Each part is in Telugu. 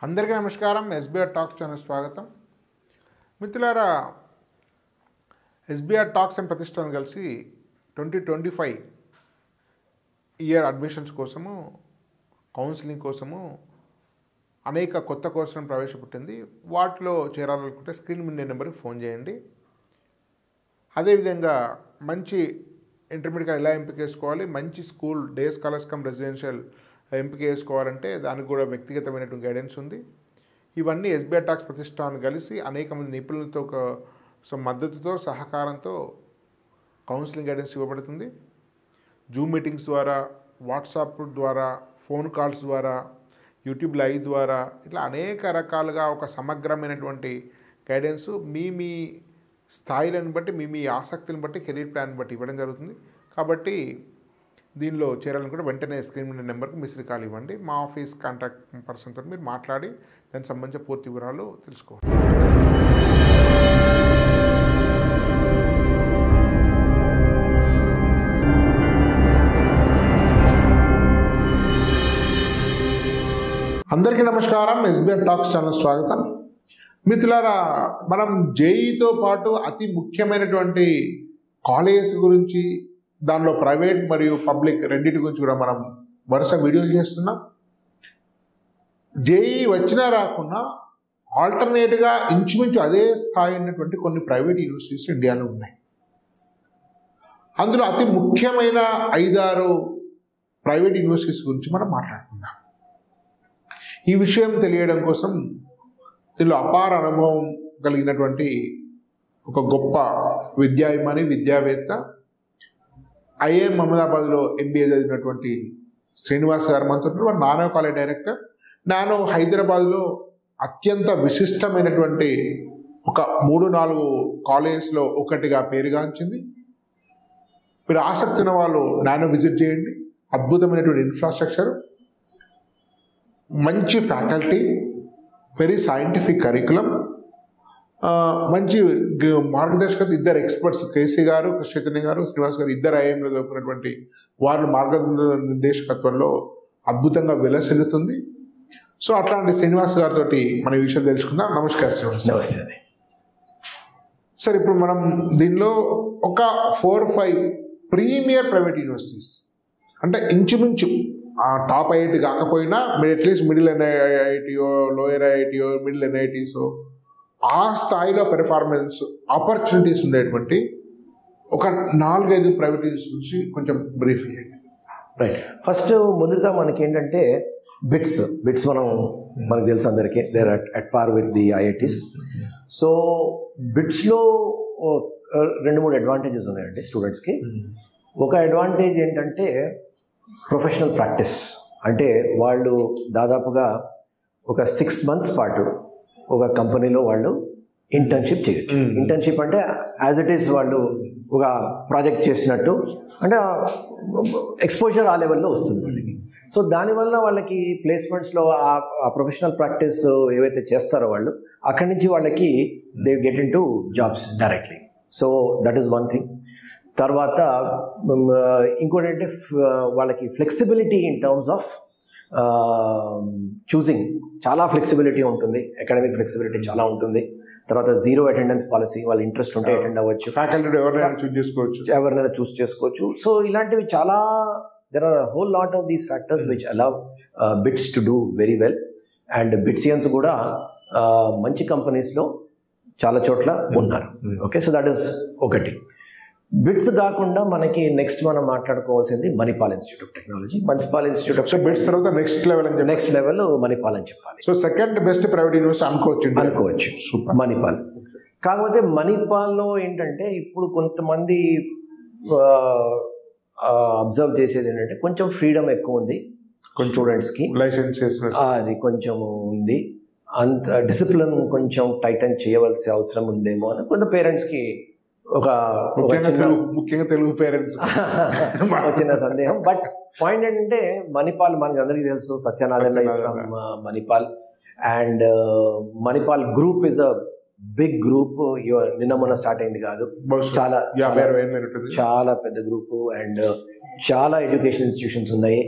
అందరికీ నమస్కారం. ఎస్బీఆర్ టాక్స్ ఛానల్ స్వాగతం. మిత్రులారా, ఎస్బీఆర్ టాక్స్ అండ్ ప్రతిష్టానం కలిసి 2025 ఇయర్ అడ్మిషన్స్ కోసము, కౌన్సిలింగ్ కోసము అనేక కొత్త కోర్సులను ప్రవేశపెట్టింది. వాటిలో చేరాలనుకుంటే స్క్రీన్ మీద నెంబర్కి ఫోన్ చేయండి. అదేవిధంగా మంచి ఇంటర్మీడియట్ ఎలా ఎంపిక చేసుకోవాలి, మంచి school day scholars come residential ఎంపిక చేసుకోవాలంటే దానికి కూడా వ్యక్తిగతమైనటువంటి గైడెన్స్ ఉంది. ఇవన్నీ ఎస్బీఆర్ టాక్స్ ప్రతిష్టానం కలిసి అనేక మంది నిపుణులతో మద్దతుతో సహకారంతో కౌన్సిలింగ్ గైడెన్స్ ఇవ్వబడుతుంది. జూమ్ మీటింగ్స్ ద్వారా, వాట్సాప్ ద్వారా, ఫోన్ కాల్స్ ద్వారా, యూట్యూబ్ లైవ్ ద్వారా ఇట్లా అనేక రకాలుగా ఒక సమగ్రమైనటువంటి గైడెన్స్ మీ స్థాయిలను బట్టి, మీ ఆసక్తిని బట్టి, కెరీర్ ప్లాన్ బట్టి ఇవ్వడం జరుగుతుంది. కాబట్టి దీనిలో చేరాలనుకుంటే వెంటనే స్క్రీన్ మీద నెంబర్కి మిస్డ్ కాల్ ఇవ్వండి. మా ఆఫీస్ కాంటాక్ట్ పర్సన్తో మీరు మాట్లాడి దానికి సంబంధించిన పూర్తి వివరాలు తెలుసుకోవాలి. అందరికీ నమస్కారం. ఎస్బీఆర్ టాక్స్ ఛానల్ స్వాగతం. మిత్రులారా, మనం జేఈతో పాటు అతి ముఖ్యమైనటువంటి కాలేజెస్ గురించి, దానిలో ప్రైవేట్ మరియు పబ్లిక్ రెండింటి గురించి కూడా మనం వరుస వీడియోలు చేస్తున్నాం. జేఈ వచ్చినా రాకున్నా ఆల్టర్నేట్గా ఇంచుమించు అదే స్థాయి ఉన్నటువంటి కొన్ని ప్రైవేట్ యూనివర్సిటీస్ ఇండియాలో ఉన్నాయి. అందులో అతి ముఖ్యమైన 5-6 ప్రైవేట్ యూనివర్సిటీస్ గురించి మనం మాట్లాడుకుందాం. ఈ విషయం తెలియడం కోసం దీనిలో అపార అనుభవం కలిగినటువంటి ఒక గొప్ప విద్యాభిమాని, విద్యావేత్త, ఐఏఎం అహ్మదాబాద్లో ఎంబీఏ చదివినటువంటి శ్రీనివాస్ గారు మనతో. వారు నానో కాలేజ్ డైరెక్టర్. నానో హైదరాబాద్లో అత్యంత విశిష్టమైనటువంటి ఒక 3-4 కాలేజెస్లో ఒకటిగా పేరుగాంచింది. మీరు ఆసక్తి ఉన్న వాళ్ళు నానో విజిట్ చేయండి. అద్భుతమైనటువంటి ఇన్ఫ్రాస్ట్రక్చర్, మంచి ఫ్యాకల్టీ, వెరీ సైంటిఫిక్ కరికులం, మంచి మార్గదర్శకత. ఇద్దరు ఎక్స్పర్ట్స్, కేసీ గారు, చైతన్య గారు, శ్రీనివాస్ గారు, ఇద్దరు ఐఏఎంలో చదువుకున్నటువంటి వారి మార్గనిర్దేశకత్వంలో అద్భుతంగా విలసిల్లుతుంది. సో అట్లాంటి శ్రీనివాస్ గారితో మన ఈ విషయం తెలుసుకుందాం. నమస్కారం శ్రీనివాస్. నమస్తే. సార్, ఇప్పుడు మనం దీనిలో ఒక 4-5 ప్రీమియర్ ప్రైవేట్ యూనివర్సిటీస్, అంటే ఇంచుమించు టాప్ 8 కాకపోయినా అట్లీస్ట్ మిడిల్ ఎన్ఐఐటియో, లోయర్ ఐఐటియో, మిడిల్ ఎన్ఐటీసో ఆ స్థాయిలో పెర్ఫార్మెన్స్ ఆపర్చునిటీస్ ఉండేటువంటి ఒక 4-5 ప్రైవేట్ యూనివర్సిటీస్ కొంచెం బ్రీఫ్ చేయండి. రైట్. ఫస్ట్ మొదటిగా మనకి ఏంటంటే బిట్స్ మనకు తెలుసు అందరికీ, they are at par with the IITs. So బిట్స్లో 2-3 అడ్వాంటేజెస్ ఉన్నాయండి స్టూడెంట్స్కి. ఒక అడ్వాంటేజ్ ఏంటంటే ప్రొఫెషనల్ ప్రాక్టీస్. అంటే వాళ్ళు దాదాపుగా ఒక 6 months పాటు ఒక కంపెనీలో వాళ్ళు ఇంటర్న్షిప్ చేయొచ్చు. ఇంటర్న్షిప్ అంటే యాజ్ ఇట్ ఈస్ వాళ్ళు ఒక ప్రాజెక్ట్ చేసినట్టు, అంటే ఎక్స్పోజర్ ఆ లెవెల్లో వస్తుంది వాళ్ళకి. సో దానివల్ల వాళ్ళకి ప్లేస్మెంట్స్లో ఆ ప్రొఫెషనల్ ప్రాక్టీస్ ఏవైతే చేస్తారో వాళ్ళు అక్కడి నుంచి వాళ్ళకి they get in to jobs directly. So that is one thing. తర్వాత ఇంకోటి అంటే వాళ్ళకి flexibility in terms of choosing, చాలా ఫ్లెక్సిబిలిటీ ఉంటుంది. అకాడమిక్ ఫ్లెక్సిబిలిటీ చాలా ఉంటుంది. తర్వాత 0 attendance పాలసీ, వాళ్ళ ఇంట్రెస్ట్ ఉంటే అటెండ్ అవ్వచ్చు, ఫ్యాకల్టీ ఎవరినైనా చూస్ చేసుకోవచ్చు. సో ఇలాంటివి చాలా, there are whole lot of these factors which allow BITS to do very well. And Bitsians కూడా మంచి కంపెనీస్లో చాలా చోట్ల ఉన్నారు. ఓకే, సో దట్ ఈస్ ఒకటి. బిట్స్ కాకుండా మనకి నెక్స్ట్ మనం మాట్లాడుకోవాల్సింది Manipal Institute of Technology. Manipal Institute of BITS తర్వాత నెక్స్ట్ లెవెల్ మణిపాల్ అని చెప్పాలి. So second best private university అనుకోవచ్చు మణిపాల్. కాకపోతే మణిపాల్లో ఏంటంటే ఇప్పుడు కొంతమంది అబ్జర్వ్ చేసేది ఏంటంటే కొంచెం ఫ్రీడమ్ ఎక్కువ ఉంది కొంచెం స్టూడెంట్స్కి, లైసెన్సెస్ అది కొంచెం ఉంది, అంత డిసిప్లిన్ కొంచెం టైటన్ చేయవలసిన అవసరం ఉందేమో అని కొంత పేరెంట్స్కి ఒక ముఖ్యంగా తెలుగు పేరెంట్స్ చిన్న సందేహం. బట్ పాయింట్ ఏంటంటే మణిపాల్ మనకి అందరికీ తెలుసు, Satyanarayana is from Manipal. And Manipal group is a big group. నిన్న మొన్న స్టార్ట్ అయింది కాదు, చాలా పెద్ద గ్రూప్. అండ్ చాలా ఎడ్యుకేషన్ ఇన్స్టిట్యూషన్స్ ఉన్నాయి.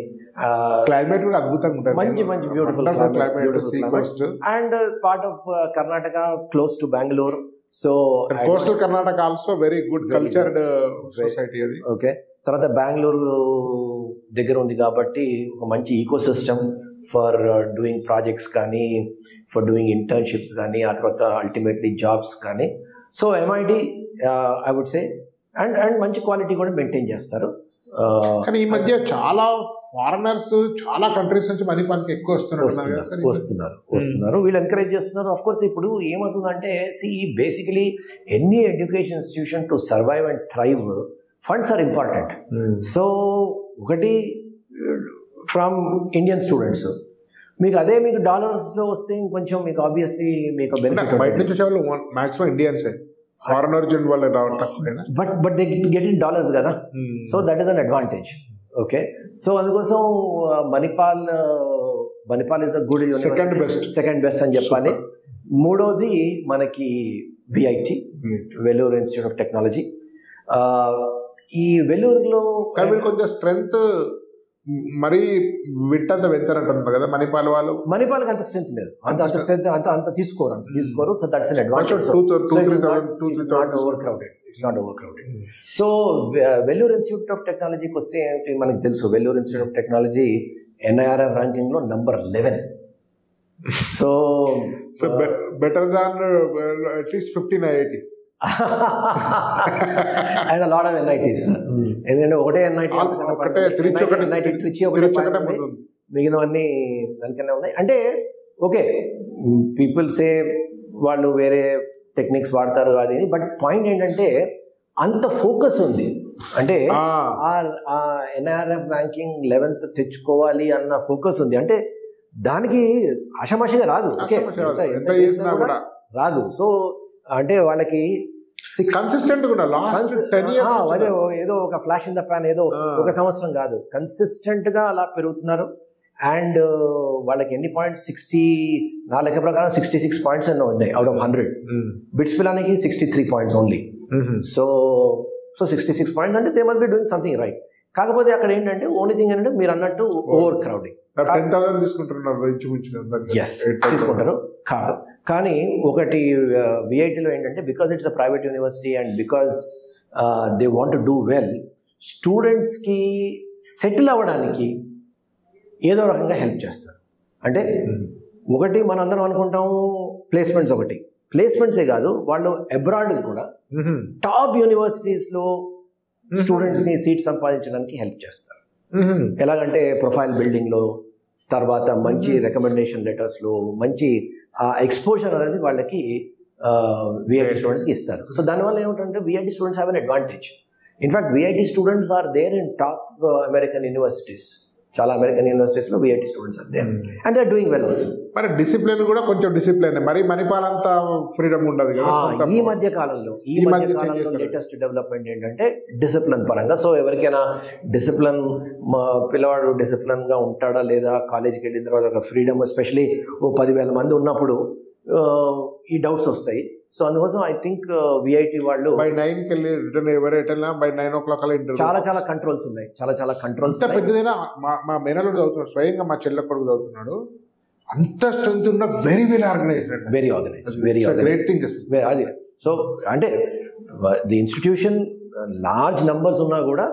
క్లైమేట్ కూడా అద్భుతంగా ఉంటుంది. మంచి beautiful climate and part of Karnataka close to Bengaluru. So coastal Karnataka also very good cultured society అది. ఓకే, తర్వాత బెంగళూరు దగ్గర ఉంది కాబట్టి ఒక మంచి eco system for doing projects కానీ, ఫర్ డూయింగ్ ఇంటర్న్షిప్స్ కానీ, ఆ తర్వాత అల్టిమేట్లీ జాబ్స్ కానీ. So MIT I would say and మంచి క్వాలిటీ కూడా మెయింటైన్ చేస్తారు. కానీ ఈ మధ్య చాలా ఫారినర్స్ చాలా కంట్రీస్ నుంచి మణిపాల్కి ఎక్కువ వస్తున్నారు. వీళ్ళు ఎంకరేజ్ చేస్తున్నారు. ఆఫ్ కోర్స్ ఇప్పుడు ఏమవుతుందంటే basically any education institution to survive and thrive funds are important. So ఒకటి ఫ్రమ్ ఇండియన్ స్టూడెంట్స్, మీకు అదే మీకు డాలర్స్లో వస్తే ఇంకొంచెం మీకు ఆబ్వియస్లీ మీకు బెనిఫిట్. బయట నుంచి వచ్చే వాళ్ళు మాక్సిమం ఇండియన్స్, ఫారెన్ ఒరిజిన్ వాళ్ళు but they get in dollars కదా. So that is an advantage. Okay, so అందుకోసం Manipal is a good second best అని చెప్పాలి. మూడోది మనకి VIT, Vellore Institute of Technology. ఈ వెల్లూరులో కొంచెం స్ట్రెంగ్త్ మరి విట్టంతా వెళ్తారంటున్నారు కదా మణిపాల్ వాళ్ళు. మణిపాల్కి అంత స్ట్రెంత్ లేదు, అంత తీసుకోరు. So that's an advantage. It's not over crowded. So Vellore Institute of టెక్నాలజీకి వస్తే మనకి తెలుసు, Vellore Institute of Technology NIRF ranking లో number 11. So better than at least 15 IITs and a lot of NITs. ఎందుకంటే ఒకటే NIT, మిగిలినవన్నీ దానికన్నా ఉన్నాయి. అంటే ఓకే, పీపుల్ సే వాళ్ళు వేరే టెక్నిక్స్ వాడతారు అది, బట్ పాయింట్ ఏంటంటే అంత ఫోకస్ ఉంది. అంటే NIRF ర్యాంకింగ్ 11th తెచ్చుకోవాలి అన్న ఫోకస్ ఉంది. అంటే దానికి ఆషామాషిగా రాదు, రాదు. సో అంటే వాళ్ళకి కన్సిస్టెంట్ అదే ఏదో ఒక ఫ్లాష్ ఇన్ ద ప్యాన్, ఏదో ఒక సంవత్సరం కాదు, కన్సిస్టెంట్ గా అలా పెరుగుతున్నారు. అండ్ వాళ్ళకి ఎన్ని పాయింట్స్, 60 నా లెక్క ప్రకారం 66 పాయింట్స్ అన్న ఉన్నాయి అవుట్ ఆఫ్ 100. బిట్స్ పిలానికి 63 పాయింట్స్ ఓన్లీ. సో 66 పాయింట్స్ అంటే they must be doing something right. కాకపోతే అక్కడ ఏంటంటే ఓన్లీ థింగ్ ఏంటంటే మీరు అన్నట్టు ఓవర్ క్రౌడింగ్. 10,000 తీసుకుంటారు కాదు. కానీ ఒకటి విఐటిలో ఏంటంటే because it's a private university and because they want to do well, స్టూడెంట్స్కి సెటిల్ అవ్వడానికి ఏదో రకంగా హెల్ప్ చేస్తారు. అంటే ఒకటి మనందరం అనుకుంటాం ప్లేస్మెంట్స్, ఒకటి ప్లేస్మెంట్సే కాదు, వాళ్ళు అబ్రాడ్ కూడా టాప్ యూనివర్సిటీస్లో స్టూడెంట్స్ని సీట్ సంపాదించడానికి హెల్ప్ చేస్తారు. ఎలాగంటే ప్రొఫైల్ బిల్డింగ్లో, తర్వాత మంచి రికమెండేషన్ లెటర్స్లో, మంచి ఎక్స్పోజర్ అనేది వాళ్ళకి విఐటి స్టూడెంట్స్కి ఇస్తారు. సో దానివల్ల ఏమిటంటే VIT students have an advantage. In fact VIT students are there in top American universities. చాలా అమెరికన్ యూనివర్సిటీస్లో VIT students are there and they are doing well also. మరి డిసిప్లిన్ కూడా కొంచెం డిసిప్లిన్, మరి మణిపాల్ అంతా ఫ్రీడమ్ ఉండదు కదా. ఈ మధ్య కాలంలో లేటెస్ట్ డెవలప్మెంట్ ఏంటంటే డిసిప్లిన్ పరంగా. సో ఎవరికైనా డిసిప్లిన్, పిల్లవాడు డిసిప్లిన్గా ఉంటాడా లేదా, కాలేజీకి వెళ్ళిన తర్వాత ఒక ఫ్రీడమ్, ఎస్పెషలీ ఓ 10,000 మంది ఉన్నప్పుడు ఈ డౌట్స్ వస్తాయి. సో అందుకోసం ఐ థింక్ విఐటి వాళ్ళు బై 9కి వెళ్ళి రిటర్న్ ఎవరైనా బై 9 o'clock చాలా కంట్రోల్స్ ఉన్నాయి. చాలా కంట్రోల్స్. పెద్దదైనా మా మేనల్లుడు చదువుతున్నాడు, స్వయంగా మా చెల్లె కొడుకు చదువుతున్నాడు. అంత స్ట్రెంత్ ఉన్న very well organized, very great thing అది. సో అంటే ది ఇన్స్టిట్యూషన్ లార్జ్ నంబర్స్ ఉన్నా కూడా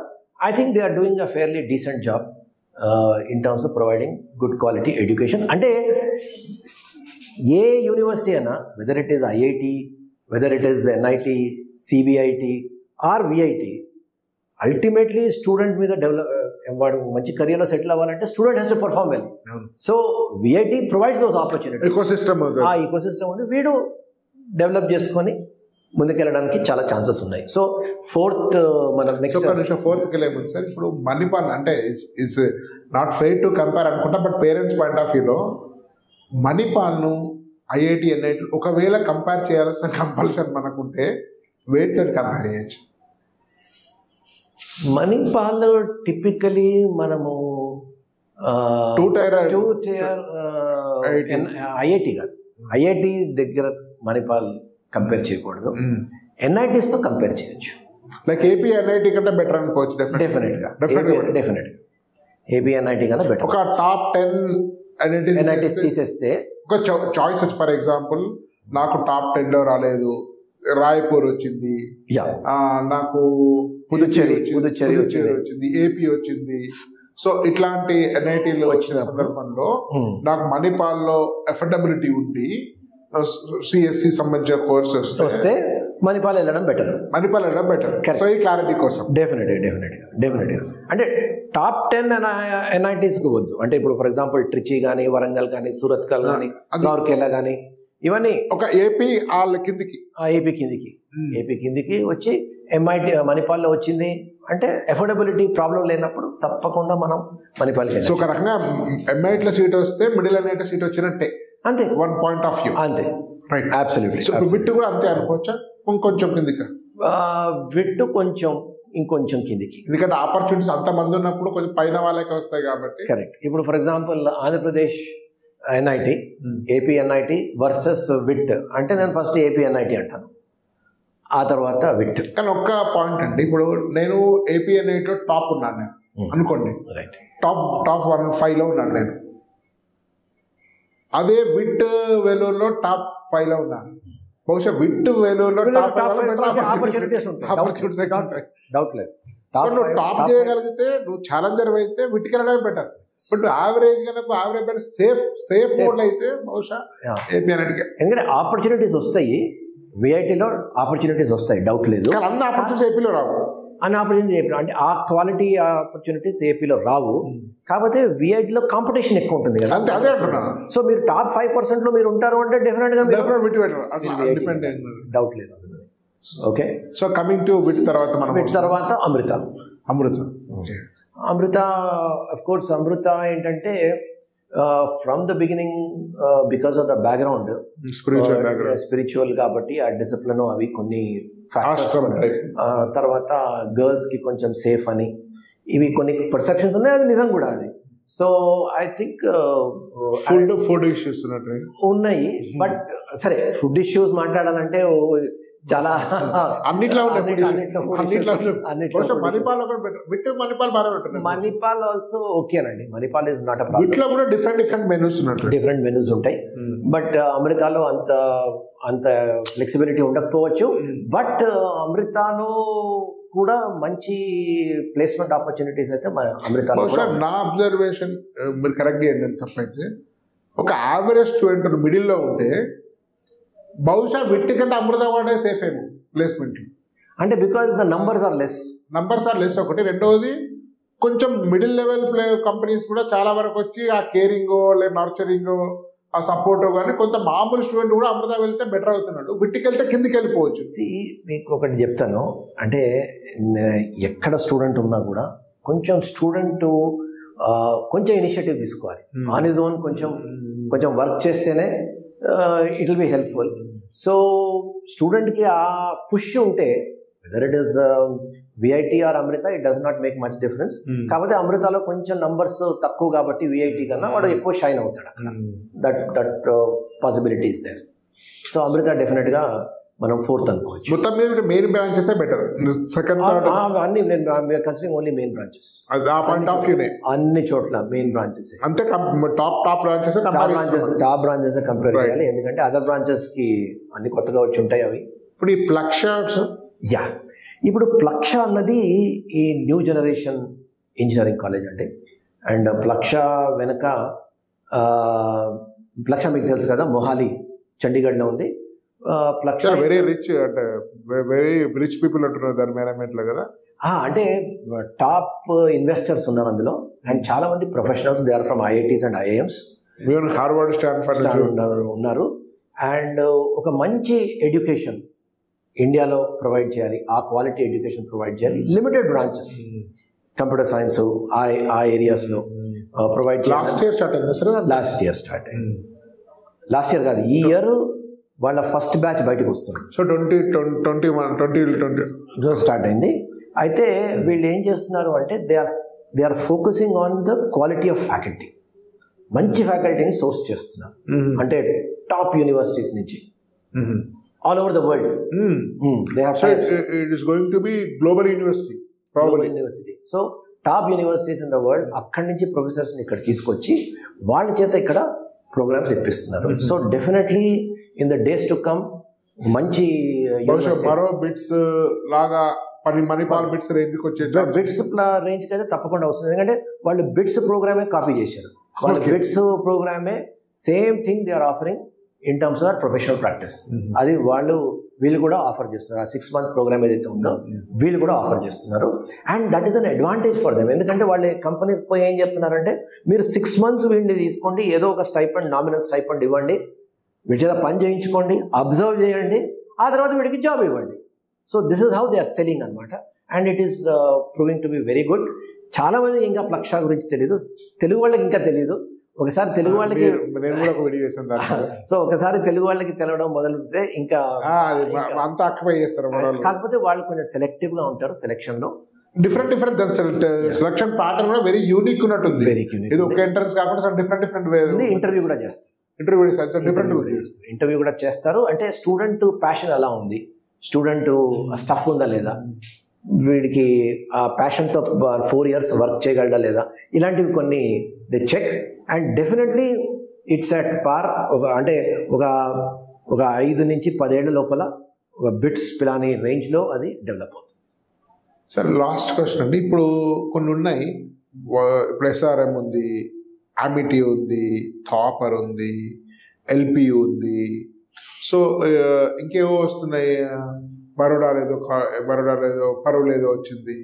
I think they are doing a fairly decent job in terms of providing good quality education. అంటే ఏ యూనివర్సిటీ అయినా, whether it is IIT, whether it is NIT, CBIT or VIT, ultimately student మీద వాడు మంచి కెరియర్లో సెటిల్ అవ్వాలంటే student has to perform well. So VIT provides those opportunity. ఆ ఈకోసిస్టమ్ ఉంది, వీడు డెవలప్ చేసుకొని ముందుకెళ్ళడానికి చాలా ఛాన్సెస్ ఉన్నాయి. సో ఫోర్త్ మనం నెక్స్ట్ ఫోర్త్కి వెళ్ళే ముందు సార్, ఇప్పుడు మణిపాల్ అంటే it's not fair to compare అనుకుంటా, బట్ పేరెంట్స్ పాయింట్ ఆఫ్ వ్యూలో మణిపాల్ను IIT, NIT ఒకవేళ కంపేర్ చేయాల్సిన కంపల్షన్ మనకుంటే వేటితో కంపేర్ చేయొచ్చు? మణిపాల్ టిపికలీ మనము 2 tier IIT కాదు, IIT దగ్గర మణిపాల్ కంపేర్ చేయకూడదు. NITస్తో కంపేర్ చేయొచ్చు. లైక్ AP NIT కంటే బెటర్ అనుకోవచ్చు. డెఫినెట్గా ఏపీఎన్ఐటి కన్నా బెటర్. ఒక టాప్ 10 ఎన్ఐటీస్ తీసేస్తే ఒక చాయిస్, ఫర్ ఎగ్జాంపుల్ నాకు టాప్ 10 లో రాలేదు, రాయ్పూర్ వచ్చింది, నాకు పుదుచ్చేరి వచ్చింది, ఏపీ వచ్చింది. సో ఇట్లాంటి ఎన్ఐటీలు వచ్చిన సందర్భంలో నాకు మణిపాల్లో అఫోర్డబిలిటీ ఉండి సిఎస్సి సంబంధించిన కోర్సెస్ వస్తే మణిపాల్ వెళ్ళడం బెటర్. సో ఈ క్లారిటీ కోసం డెఫినెట్గా అంటే టాప్ 10 ఎన్ఐటీస్కి వద్దు. అంటే ఇప్పుడు ఫర్ ఎగ్జాంపుల్ ట్రిచి కానీ, వరంగల్ కానీ, సూరత్కల్ కానీ, రౌర్కెలా కానీ, ఇవన్నీ ఒక ఏపీ కిందికి ఏపీ కిందికి వచ్చి ఎంఐటి మణిపాల్లో వచ్చింది అంటే అఫోర్డబిలిటీ ప్రాబ్లం లేనప్పుడు తప్పకుండా మనం మణిపాల్కి. సో ఒక రకంగా ఎంఐటీలో సీట్ వస్తే మిడిల్ ఎన్ఐటీ సీట్ వచ్చినట్టే, అంతే. వన్ పాయింట్ ఆఫ్ వ్యూ, అంతే. Right, absolutely. సో విట్ కూడా అంతే అనుకోవచ్చా? ఇంకొంచెం కిందికి విట్ ఇంకొంచెం కిందికి, ఎందుకంటే ఆపర్చునిటీస్ అంతమంది ఉన్నప్పుడు కొంచెం పైన వాళ్ళకే వస్తాయి కాబట్టి. కరెక్ట్. ఇప్పుడు for example Andhra Pradesh NIT, AP NIT versus VIT అంటే నేను ఫస్ట్ ఏపీ ఎన్ఐటి అంటాను, ఆ తర్వాత విట్. కానీ ఒక్క పాయింట్ అండి, ఇప్పుడు నేను ఏపీ ఎన్ఐటిలో టాప్ ఉన్నాను నేను అనుకోండి, రైట్, టాప్ 1-5 ఉన్నాను నేను. అదే విట్ వేలూరులో టాప్ 5 ఉన్నాను. బహుశా విట్ వేలూరులో టాప్ ఆపర్చునిటీస్ ఉంటాయి, డౌట్ లేదు. నువ్వు టాప్ చేయగలిగితే నువ్వు ఛాలెంజర్ అయితే విట్కి వెళ్ళడమే better. But average better, safe mode అయితే బహుశా ఏపీ ఎన్ఐటికి. ఎందుకంటే ఆపర్చునిటీస్ వస్తాయి, విఐటీలో ఆపర్చునిటీస్ వస్తాయి, డౌట్ లేదు. అన్ని ఆపర్చునిటీస్ ఏపీలో రావు, అన్ని ఆపర్చునిటీస్ ఏపీలో అంటే ఆ క్వాలిటీ ఆపర్చునిటీస్ ఏపీలో రావు. కాకపోతే విఐటీలో కాంపిటీషన్ ఎక్కువ ఉంటుంది కదా. అదే అంటున్నా. సో మీరు టాప్ 5% లో మీరు ఉంటారు అంటే డెఫినెట్గా డౌట్ లేదు. Okay, so coming to VIT తర్వాత అమృత అఫ్ కోర్స్. అమృత ఏంటంటే from the beginning because of the background spiritual కాబట్టి ఆ డిసిప్లిన్ అవి కొన్ని ఫ్యాక్టర్స్, తర్వాత గర్ల్స్ కి కొంచెం సేఫ్ అని ఇవి కొన్ని పర్సెప్షన్స్ ఉన్నాయి, అది నిజం కూడా అది. So I think food issues ఉన్నాయి. బట్ సరే, ఫుడ్ ఇష్యూస్ మాట్లాడాలంటే చాలా అన్నిట్లో మణిపాల్ ఆల్సో ఓకేనండి. మణిపాల్ ఇస్ నాట్ కూడా డిఫరెంట్ మెనూస్ ఉంటాయి. బట్ అమృతాలో అంత ఫ్లెక్సిబిలిటీ ఉండకపోవచ్చు. బట్ అమృతాలో కూడా మంచి ప్లేస్మెంట్ ఆపర్చునిటీస్ అయితే అమృతాలో. నా అబ్జర్వేషన్ మీరు కరెక్ట్ చేయండి తప్పైతే, ఒక యావరేజ్ స్టూడెంట్ మిడిల్లో ఉంటే బహుశా విట్ కంటే అమృత వాడే సేఫ్ ఏమో ప్లేస్మెంట్. అంటే because the numbers are less ఒకటి. రెండవది కొంచెం మిడిల్ లెవెల్ కంపెనీస్ కూడా చాలా వరకు వచ్చి ఆ కేరింగ్ లేదా నర్చరింగ్ ఆ సపోర్ట్ కానీ కొంత మామూలు స్టూడెంట్ కూడా అమృత వెళ్తే బెటర్ అవుతున్నాడు, విట్టికి వెళ్తే కిందికి వెళ్ళిపోవచ్చు. మీకు ఒకటి చెప్తాను, అంటే ఎక్కడ స్టూడెంట్ ఉన్నా కూడా కొంచెం స్టూడెంట్ కొంచెం ఇనిషియేటివ్ తీసుకోవాలి. ఆన్ హిజ్ ఓన్ కొంచెం వర్క్ చేస్తేనే it will be helpful. So స్టూడెంట్కి ఆ పుష్ ఉంటే whether it is VIT or Amrita, it does not make much difference. కాకపోతే అమృతలో కొంచెం నంబర్స్ తక్కువ కాబట్టి విఐటి కన్నా వాడు ఎక్కువ షైన్ అవుతాడు అక్కడ. That possibility is there. So Amrita డెఫినెట్గా మనం 4th అనుకోవచ్చు. మొత్తం మీద మెయిన్ బ్రాంచెస్ బెటర్. సెకండ్ అన్ని కన్సిడరింగ్ ఓన్లీ మెయిన్ బ్రాంచెస్. ఆ పాయింట్ ఆఫ్ వ్యూ అన్ని చోట్ల మెయిన్ బ్రాంచెస్ అంతే. టాప్ బ్రాంచెస్ కంపేర్ చేయాలి, ఎందుకంటే అదర్ బ్రాంచెస్ కి అన్ని కొత్తగా వచ్చి ఉంటాయి అవి. ఇప్పుడు ఈ ప్లక్ష ఇప్పుడు ప్లక్ష అన్నది ఈ న్యూ జనరేషన్ ఇంజనీరింగ్ కాలేజ్ అండి. అండ్ ప్లక్ష వెనక ప్లక్ష మీకు తెలుసు కదా, మొహాలి చండీగఢ్లో ఉంది. ప్లక్ష వెరీ రిచ్ పీపుల్ అంటున్నారు దాని మేనేజ్మెంట్లో కదా. అంటే టాప్ ఇన్వెస్టర్స్ ఉన్నారు అందులో, అండ్ చాలా మంది professionals, they are from IITs and IIMs, Harvard, Stanford ఉన్నారు. అండ్ ఒక మంచి ఎడ్యుకేషన్ ఇండియాలో ప్రొవైడ్ చేయాలి, ఆ క్వాలిటీ ఎడ్యుకేషన్ ప్రొవైడ్ చేయాలి. లిమిటెడ్ బ్రాంచెస్ కంప్యూటర్ సైన్స్ ఆ ఏరియాస్లో ప్రొవైడ్ చేయాలి. లాస్ట్ ఇయర్ కాదు, ఈ ఇయర్ వాళ్ళ ఫస్ట్ బ్యాచ్ బయటకు వస్తుంది. సో 2020 స్టార్ట్ అయింది. అయితే వీళ్ళు ఏం చేస్తున్నారు అంటే they are focusing on the quality of faculty. మంచి ఫ్యాకల్టీని సోర్స్ చేస్తున్నారు, అంటే టాప్ యూనివర్సిటీస్ నుంచి all over the world. It is going to be global university. University. So top universities in the world అక్కడి నుంచి ప్రొఫెసర్స్ని ఇక్కడ తీసుకొచ్చి వాళ్ళ చేత ఇక్కడ ప్రోగ్రామ్స్ ఇప్పిస్తున్నారు. So definitely in the days to come మంచి మరో బిట్స్ లాగా మణిపాల్ బిట్స్ రేంజ్కి వచ్చే బిట్స్ రేంజ్కి అయితే తప్పకుండా వస్తుంది. ఎందుకంటే వాళ్ళు బిట్స్ ప్రోగ్రామే కాపీ చేశారు. వాళ్ళ బిట్స్ ప్రోగ్రామే same thing they are offering in terms of professional practice. అది వీళ్ళు కూడా ఆఫర్ చేస్తున్నారు. ఆ 6 months ప్రోగ్రామ్ ఏదైతే ఉందో వీళ్ళు కూడా ఆఫర్ చేస్తున్నారు. And that is an advantage for them. ఎందుకంటే వాళ్ళ కంపెనీస్ పోయి ఏం చెప్తున్నారంటే మీరు 6 months వీళ్ళని తీసుకోండి, ఏదో ఒక స్టైపెండ్, నామినల్ స్టైపెండ్ ఇవ్వండి, వీటి చేత పని చేయించుకోండి, అబ్జర్వ్ చేయండి, ఆ తర్వాత వీడికి జాబ్ ఇవ్వండి. So this is how they are selling అనమాట. And it is proving to be very good. చాలా మందికి ఇంకా ప్లక్ష గురించి తెలియదు, తెలుగు వాళ్ళకి ఇంకా తెలియదు. ఒకసారి తెలుగు వాళ్ళకి సో ఒకసారి తెలుగు వాళ్ళకి తెలవడం మొదలుపెడితే ఇంకా అంతా ఆక్యుపై చేస్తారు. కాకపోతే వాళ్ళు కొంచెం సెలెక్టివ్ గా ఉంటారు సెలెక్షన్ లో. డిఫరెంట్ సెలక్షన్ ప్యాటర్న్ కూడా వెరీ యూనిక్ ఉన్నట్టుంది. ఇది ఒక ఎంట్రన్స్ కాకుండా డిఫరెంట్ ఇంటర్వ్యూ కూడా చేస్తారు. ఇంటర్వ్యూ కూడా చేస్తారు. అంటే స్టూడెంట్ ప్యాషన్ ఎలా ఉంది, స్టూడెంట్ స్టఫ్ ఉందా లేదా, వీడికి ఆ ప్యాషన్తో 4 years వర్క్ చేయగలడా లేదా, ఇలాంటివి కొన్ని they check. And definitely it's at par. అంటే ఒక 5 నుంచి 10 ఏళ్ల లోపల ఒక బిట్స్ పిలానీ రేంజ్లో అది డెవలప్ అవుతుంది. సార్ లాస్ట్ క్వశ్చన్ అండి. ఇప్పుడు కొన్ని ఉన్నాయి, ఇప్పుడు SRM ఉంది, అమిటీ ఉంది, థాపర్ ఉంది, LP ఉంది, సో ఇంకేవో వస్తున్నాయి, బరోడా లేదో పరుల్ ఏదో వచ్చింది,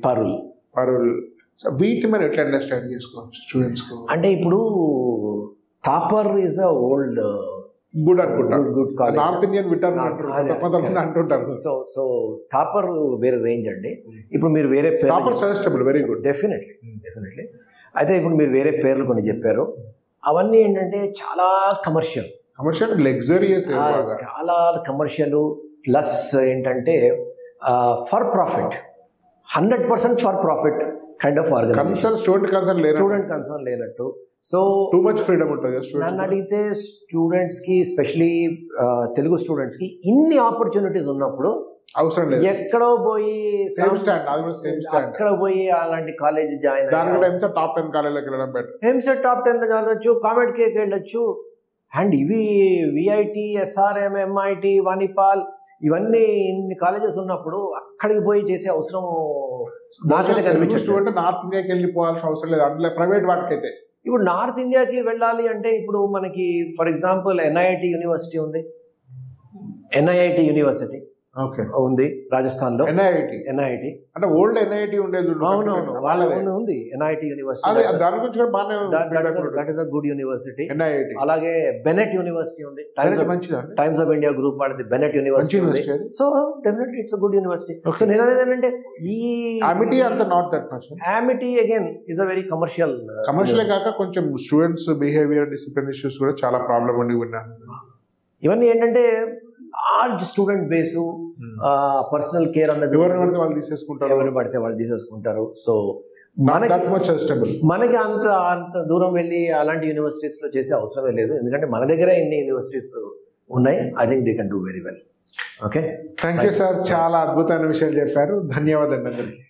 పరుల్. సో వీటి మనం ఎట్లా అండర్స్టాండ్ చేసుకోవచ్చు స్టూడెంట్స్? అంటే ఇప్పుడు Thapar is a old good college, north Indian విటర్న్ అంటుంటారు. సో థాపర్ వేరే రేంజ్ అండి. ఇప్పుడు మీరు వేరే సజెస్టబుల్, వెరీ గుడ్, డెఫినెట్లీ. అయితే ఇప్పుడు మీరు వేరే పేర్లు కొన్ని చెప్పారు, అవన్నీ ఏంటంటే చాలా కమర్షియల్, లగ్జరియస్, చాలా కమర్షియల్. ప్లస్ ఏంటంటే for profit, 100% for profit kind of organization. Student concern లేనట్టు. సో టూ మచ్ ఫ్రీడమ్ ఉంటుంది. నన్ను అడిగితే స్టూడెంట్స్కి, ఎస్పెషలీ తెలుగు స్టూడెంట్స్కి ఇన్ని ఆపర్చునిటీస్ ఉన్నప్పుడు అవసరం లేదు ఎక్కడో పోయి అక్కడ పోయి అలాంటి కాలేజ్ జాయిన్ టాప్ 10 కాలేజీకి వెళ్ళడం బెటర్. ఎంసెట్ టాప్ 10 వెళ్ళొచ్చు, కామెట్ కేకి వెళ్ళొచ్చు. అండ్ ఇవి VIT, SRM, MIT, మణిపాల్, ఇవన్నీ ఇన్ని కాలేజెస్ ఉన్నప్పుడు అక్కడికి పోయి చేసే అవసరం నాకైతే కనిపించదు. నార్త్ ఇండియాకి వెళ్ళిపోవాల్సిన అవసరం లేదు, అంటే ప్రైవేట్ వాటికైతే. ఇప్పుడు నార్త్ ఇండియాకి వెళ్ళాలి అంటే ఇప్పుడు మనకి ఫర్ ఎగ్జాంపుల్ NIT యూనివర్సిటీ ఉంది, NIT యూనివర్సిటీ ఉంది రాజస్థాన్ లో. NIT అంటే ఓల్డ్ NIT ఉండేది. అవునవును, వాళ్ళ ఉంది NIT యూనివర్సిటీ. దాని గురించి కూడా బాగానే, that is a good university. NIT. అలాగే బెనెట్ యూనివర్సిటీ ఉంది, టైమ్స్ ఆఫ్ ఇండియా గ్రూప్ వాళ్ళది బెనెట్ యూనివర్సిటీ ఉంది. So definitely it's a good university. So నేను అనేది ఏంటంటే ఈ అమిటీ అంత not that much. Amity again is a very commercial కాక కొంచెం స్టూడెంట్స్ బిహేవియర్, డిసిప్లిన్ ఇష్యూస్ కూడా చాలా ప్రాబ్లం ఉండి విన్నాను. ఇవన్నీ ఏంటంటే large student base, personal care అన్నది ఎవరిని పడితే వాళ్ళు తీసేసుకుంటారు. సో మనకి అంత దూరం వెళ్ళి అలాంటి యూనివర్సిటీస్ లో చేసే అవసరమే లేదు, ఎందుకంటే మన దగ్గర ఇన్ని యూనివర్సిటీస్ ఉన్నాయి. I think they can do very well. Okay, thank you sir, చాలా అద్భుతమైన విషయాలు చెప్పారు. ధన్యవాదాలు అందరికీ.